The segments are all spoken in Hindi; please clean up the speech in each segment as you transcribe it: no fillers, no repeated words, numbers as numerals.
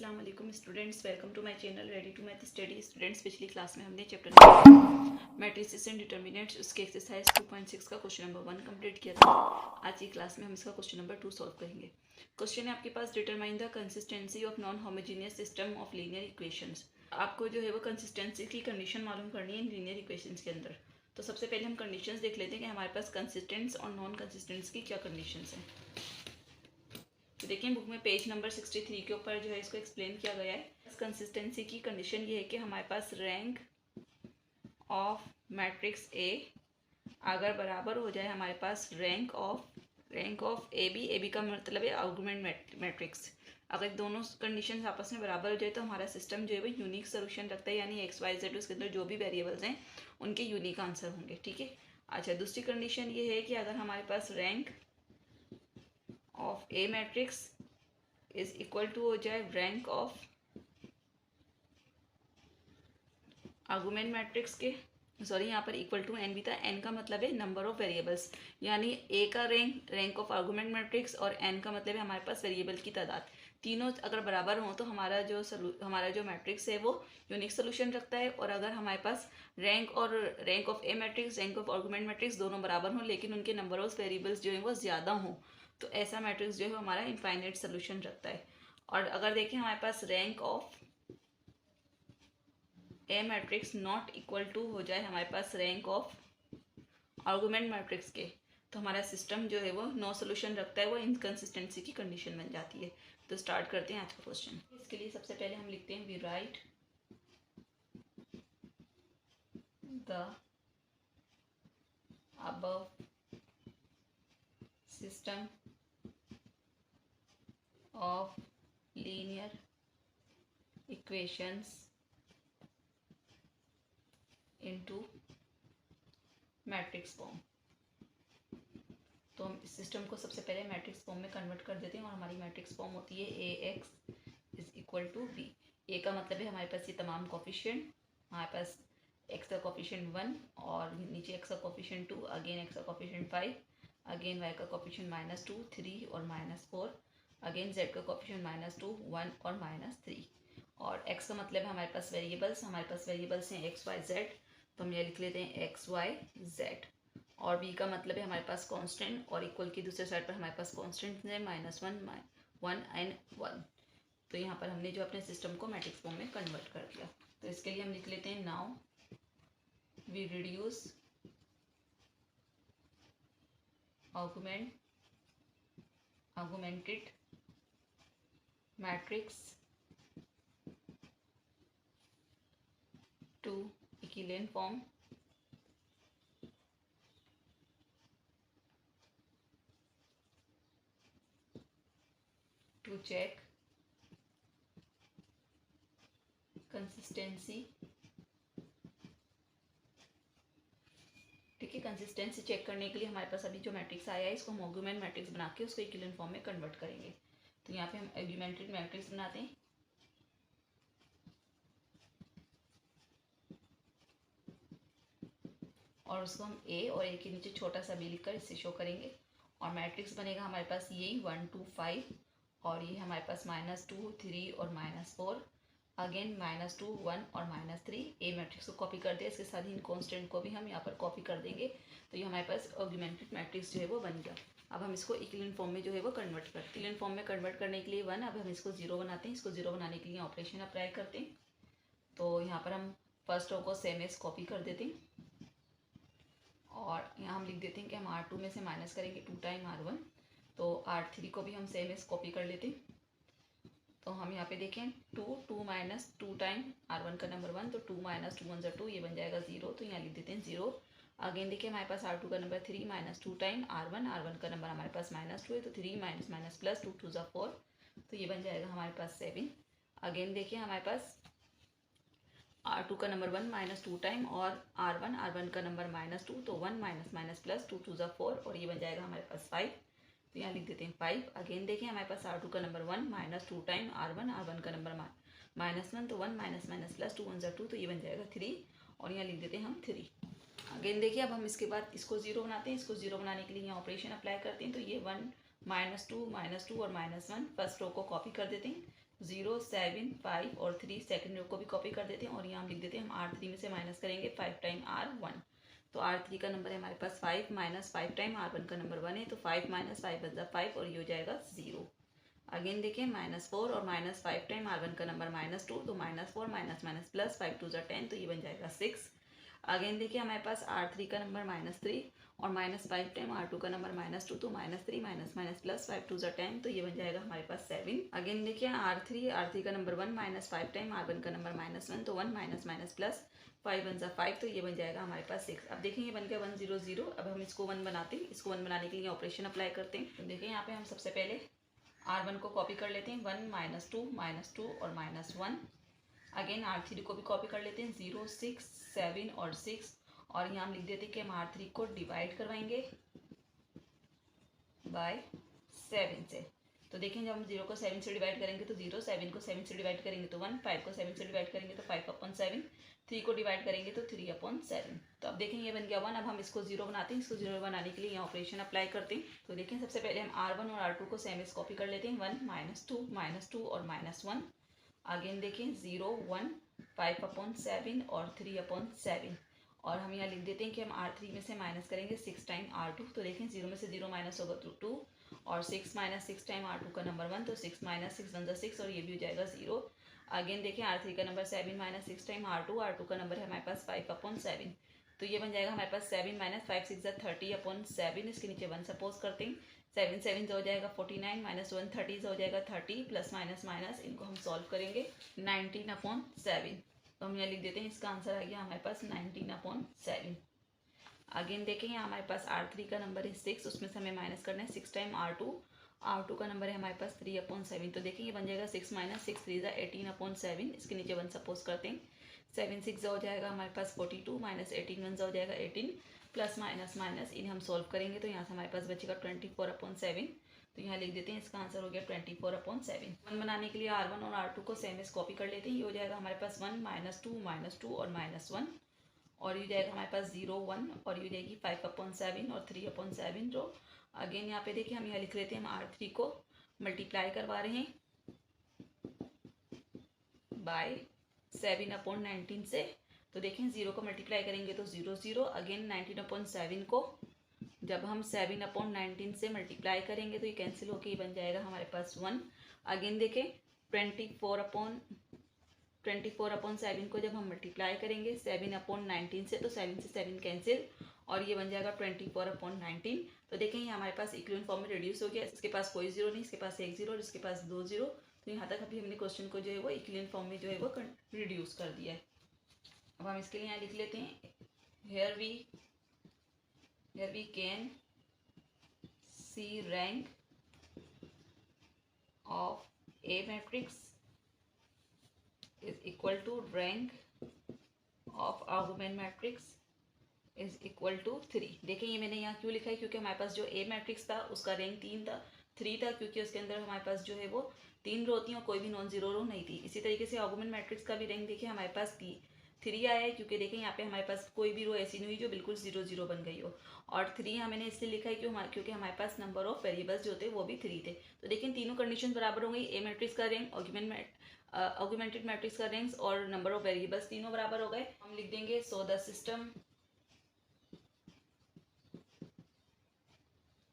अस्सलाम वालेकुम students, welcome to my channel ready to math study. Students, पिछली क्लास में हमने चैप्टर मैट्रिसेस एंड डिटर्मिनेंट्स उसके एक्सरसाइज 2.6 का क्वेश्चन नंबर 1 कंप्लीट किया था। आज की क्लास में हम इसका क्वेश्चन नंबर 2 सॉल्व करेंगे। क्वेश्चन है आपके पास, determine the consistency of non homogeneous system of linear equations. आपको जो है वो कंसिस्टेंसी की कंडीशन मालूम करनी है इन लीनियर इक्वेशंस के अंदर। तो सबसे पहले हम कंडीशंस देख लेते हैं कि हमारे पास कंसिस्टेंस और नॉन कंसिस्टेंस की क्या कंडीशंस हैं। तो देखिए बुक में पेज नंबर 63 के ऊपर जो है इसको एक्सप्लेन किया गया है। कंसिस्टेंसी की कंडीशन ये है कि हमारे पास रैंक ऑफ मैट्रिक्स ए अगर बराबर हो जाए हमारे पास रैंक ऑफ ए बी का मतलब है आर्गुमेंट मैट्रिक्स। अगर दोनों कंडीशन आपस में बराबर हो जाए तो हमारा सिस्टम जो है वो यूनिक सोल्यूशन रखता है, यानी एक्स वाई जेड उसके अंदर जो भी वेरिएबल्स हैं उनके यूनिक आंसर होंगे। ठीक है। अच्छा, दूसरी कंडीशन ये है कि अगर हमारे पास rank of a matrix is equal to हो जाए रैंक ऑफ आर्गुमेंट मैट्रिक्स के, सॉरी यहाँ पर इक्वल टू एन भी था, एन का मतलब है नंबर ऑफ वेरिएबल्स, यानी ए का रैंक ऑफ आर्गुमेंट मैट्रिक्स और एन का मतलब है हमारे पास वेरिएबल की तादाद। तीनों अगर बराबर हों तो हमारा जो मैट्रिक्स है वो यूनिक सोल्यूशन रखता है। और अगर हमारे पास rank of a matrix, rank of argument matrix दोनों बराबर हों लेकिन उनके नंबर ऑफ वेरिएबल्स जो है वो ज़्यादा हों तो ऐसा मैट्रिक्स जो है हमारा इनफाइनाइट सोल्यूशन रखता है। और अगर देखें हमारे पास rank of a matrix not equal to हो जाए हमारे पास रैंक ऑफ आर्गुमेंट मैट्रिक्स के, तो हमारा सिस्टम जो है वो नो सोल्यूशन रखता है, वो इनकंसिस्टेंसी की कंडीशन बन जाती है। तो स्टार्ट करते हैं आज का क्वेश्चन। इसके लिए सबसे पहले हम लिखते हैं we write the above system of linear equations into matrix form. तो हम इस सिस्टम को सबसे पहले मैट्रिक्स फॉर्म में कन्वर्ट कर देते हैं और हमारी मैट्रिक्स फॉर्म होती है A X is equal to B. A का मतलब है हमारे पास ये तमाम कोफिशिएंट, हमारे पास एक्स का कोफिशिएंट 1 और नीचे एक्स का कोफिशिएंट 2, अगेन एक्स का कोफिशिएंट 5, अगेन वाई का कोफिशिएंट -2, 3 और -4, अगेन जेड का कोफिशिएंट -2, 1 और -3। और एक्स का मतलब है हमारे पास वेरिएबल्स, हमारे पास वेरिएबल्स हैं एक्स वाई जेड, तो हम ये लिख लेते हैं एक्स वाई जेड। और बी का मतलब है हमारे पास कांस्टेंट और इक्वल की दूसरे साइड पर हमारे पास कांस्टेंट है -1, 1 एंड 1। तो यहाँ पर हमने जो अपने सिस्टम को मैट्रिक्स फॉर्म में कन्वर्ट कर दिया। तो इसके लिए हम लिख लेते हैं now we reduce augmented matrix to equivalent form to check consistency। ठीक है, कंसिस्टेंसी चेक करने के लिए हमारे पास अभी जो मैट्रिक्स आया है इसको हम आर्गुमेंट मैट्रिक्स बना के उसको इक्विवेलेंट फॉर्म में कन्वर्ट करेंगे। तो यहाँ पे हम आर्गुमेंटेड मैट्रिक्स बनाते हैं और उसको हम ए और ए के नीचे छोटा सा बी लिखकर इससे शो करेंगे। और मैट्रिक्स बनेगा हमारे पास यही 1 2 5 और ये हमारे पास -2 3 और -4, अगेन -2 1 और -3। ए मैट्रिक्स को कॉपी कर दिया, इसके साथ ही इन कॉन्स्टेंट को भी हम यहाँ पर कॉपी कर देंगे। तो ये हमारे पास ऑगमेंटेड मैट्रिक्स जो है वो बन गया। अब हम इसको इक्विवेलेंट फॉर्म में जो है वो कन्वर्ट करते हैं। इक्विवेलेंट फॉर्म में कन्वर्ट करने के लिए 1, अब हम इसको 0 बनाते हैं। इसको 0 बनाने के लिए ऑपरेशन अप्लाई करते हैं। तो यहाँ पर हम फर्स्ट रो को सेम एज कॉपी कर देते हैं और यहाँ हम लिख देते हैं कि हम R2 में से माइनस करेंगे 2 टाइम R1, तो R3 को भी हम सेम एज कॉपी कर लेते हैं। तो हम यहाँ पे देखें 2 माइनस 2 टाइम R1 का नंबर 1, तो 2 माइनस 2 1 2, ये बन जाएगा 0, तो यहाँ लिख देते हैं 0। अगेन देखिए हमारे पास R2 का नंबर 3 -2 टाइम R1 का नंबर हमारे पास -2 है, तो 3 माइनस माइनस प्लस 2 2 4, तो ये बन जाएगा हमारे पास 7। अगेन देखिए हमारे पास R2 का नंबर 1 -2 टाइम और R1 का नंबर -2, तो 1 माइनस माइनस प्लस 2 2 4 और ये बन जाएगा हमारे पास 5, तो यहाँ लिख देते हैं 5। अगेन देखिए हमारे पास R2 का नंबर 1 -2 टाइम R1 का नंबर -1, तो 1 माइनस माइनस प्लस 2 1 2, तो ये बन जाएगा 3 और यहाँ लिख देते हैं हम 3। अगेन देखिए अब हम इसके बाद इसको 0 बनाते हैं। इसको 0 बनाने के लिए यहाँ ऑपरेशन अप्लाई करते हैं। तो ये 1 -2 और -1 फर्स्ट रो को कॉपी कर देते हैं, 0 7 5 और 3 सेकेंड रो को भी कॉपी कर देते हैं और यहाँ हम लिख देते हैं हम R3 में से माइनस करेंगे 5 टाइम R1। तो R3 का नंबर है हमारे पास 5 माइनस 5 टाइम R1 का नंबर 1 है, तो 5 माइनस 5 बन 5 और ये हो जाएगा 0। अगेन देखिए -4 और -5 टाइम R1 का नंबर -2, तो -4 माइनस माइनस प्लस 5 2 10, तो ये बन जाएगा 6। अगेन देखिए हमारे पास R3 का नंबर -3 और -5 टाइम R2 का नंबर -2, तो -3 माइनस माइनस प्लस 5 2 10, तो ये बन जाएगा हमारे पास 7। अगेन देखिए R3 का नंबर 1 -5 टाइम R1 का नंबर -1, तो 1 माइनस माइनस प्लस 5 1 5, तो ये बन जाएगा हमारे पास 6। अब देखें ये बन गया 1 0 0। अब हम इसको 1 बनाते हैं, इसको 1 बनाने के लिए ऑपरेशन अप्लाई करते हैं। तो देखिए यहाँ पे हम सबसे पहले R1 को कॉपी कर लेते हैं, 1 -2 और -1। अगेन R3 को भी कॉपी कर लेते हैं, 0 6 7 और 6, और यहाँ हम लिख देते हैं कि हम R3 को डिवाइड करवाएंगे बाय 7 से। तो देखें जब हम 0 को 7 से डिवाइड करेंगे तो 0, 7 को 7 से डिवाइड करेंगे तो 1, 5 को 7 से डिवाइड करेंगे तो 5/7, 3 को डिवाइड करेंगे तो 3/7। तो अब देखें ये बन गया 1। अब हम इसको 0 बनाते हैं, इसको 0 बनाने के लिए यहाँ ऑपरेशन अप्लाई करते हैं। तो देखें सबसे पहले हम R1 और R2 को सेम एज कॉपी कर लेते हैं, 1 -2 और -1। अगेन देखें 0 1 5/7 और 3/7, और हम यहाँ लिख देते हैं कि हम R3 में से माइनस करेंगे 6 टाइम R2। तो देखें 0 में से 0 माइनस होगा तो 2, और 6 माइनस 6 टाइम R2 का नंबर 1, तो 6 माइनस 6 बन 6, और ये भी हो जाएगा 0। अगेन देखें R3 का नंबर 7 माइनस 6 टाइम R2 का नंबर है हमारे पास 5/7, तो ये बन जाएगा हमारे पास 7 माइनस 5 6 30/7। इसके नीचे 1 सपोज करते हैं, 7 7 हो जाएगा 49, -1 30 हो जाएगा 30, प्लस माइनस माइनस इनको हम सॉल्व करेंगे 19/7। तो हम यहाँ लिख देते हैं, इसका आंसर आ गया हमारे पास 19/7। अगेन देखें यहाँ हमारे पास R3 का नंबर है 6, उसमें से हमें माइनस करना है 6 टाइम R2 का नंबर है हमारे पास 3/7। तो देखें ये बन जाएगा 6 माइनस 6 3 18/7। इसके नीचे 1 सपोज करते हैं, 7 6 हो जाएगा हमारे पास 42, माइनस 18 1 हो जाएगा 18, प्लस माइनस माइनस इन्हें हम सॉल्व करेंगे तो यहाँ से हमारे पास बचेगा 24/7। तो यहाँ लिख देते हैं, इसका आंसर हो गया 24/7। 1 बनाने के लिए R1 और R2 को सेम एज कॉपी कर लेते हैं। ये हो जाएगा हमारे पास 1 -2 और -1, और ये जाएगा हमारे पास 0 1, और ये जाएगी 5/7 और 3/7 रो। अगेन यहाँ पे देखिए हम यहाँ लिख लेते हैं, हम R3 को मल्टीप्लाई करवा रहे हैं बाय 7/19 से। तो देखें 0 को मल्टीप्लाई करेंगे तो 0 0। अगेन 19/7 को जब हम 7/19 से मल्टीप्लाई करेंगे तो ये कैंसिल होके ये बन जाएगा हमारे पास 1। अगेन देखें 24/7 को जब हम मल्टीप्लाई करेंगे 7/19 से, तो 7 से 7 कैंसिल, और ये बन जाएगा 24/19। तो देखें ये हमारे पास इक्विवेलेंट फॉर्म में रिड्यूस हो गया। इसके पास कोई जीरो नहीं, इसके पास एक जीरो और इसके पास 2 जीरो। तो यहाँ तक अभी हमने क्वेश्चन को जो है वो इक्विवेलेंट फॉर्म में जो है वो रिड्यूस कर दिया है। अब हम इसके लिए यहाँ लिख लेते हैं, here we can see rank of A matrix is equal to rank of argument matrix is equal to 3। देखें ये मैंने यहाँ क्यों लिखा है, क्योंकि हमारे पास जो A मैट्रिक्स था उसका रैंक 3 था, क्योंकि उसके अंदर हमारे पास जो है वो 3 रो थी और कोई भी नॉन जीरो रो नहीं थी। इसी तरीके से आर्गुमेंट मैट्रिक्स का भी रैंक देखिए हमारे पास 3 आया है, क्योंकि देखें यहाँ पे हमारे पास कोई भी रो ऐसी नहीं हुई जो बिल्कुल 0 0 बन गई हो। और 3 यहाँ मैंने इसलिए लिखा है क्योंकि हमारे पास नंबर ऑफ वेरिएबल्स जो थे वो भी 3 थे। तो देखें तीनों कंडीशन बराबर हो गई, ए मैट्रिक्स का रैंक, ऑगमेंटेड मैट्रिक्स का रैंक और नंबर ऑफ वेरिएबल्स तीनों बराबर हो गए। हम लिख देंगे, so the system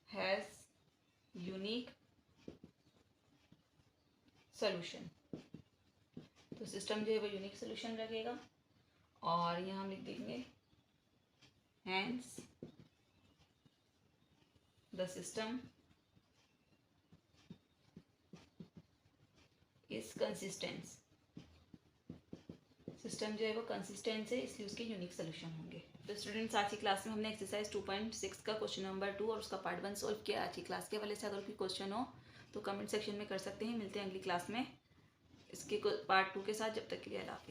has unique solution. तो सिस्टम जो है वो यूनिक सोल्यूशन रखेगा, और यहाँ हम लिख देंगे, hence the system is consistent. System जो है वो कंसिस्टेंट है, इसलिए उसके यूनिक सोल्यूशन होंगे। तो स्टूडेंट्स आज की क्लास में हमने एक्सरसाइज 2.6 का क्वेश्चन नंबर 2 और उसका पार्ट 1 सॉल्व किया। आज की क्लास के हवाले से अगर कोई क्वेश्चन हो तो कमेंट सेक्शन में कर सकते हैं। मिलते हैं अगली क्लास में इसके पार्ट 2 के साथ। जब तक के लिए अल्लाह हाफिज़।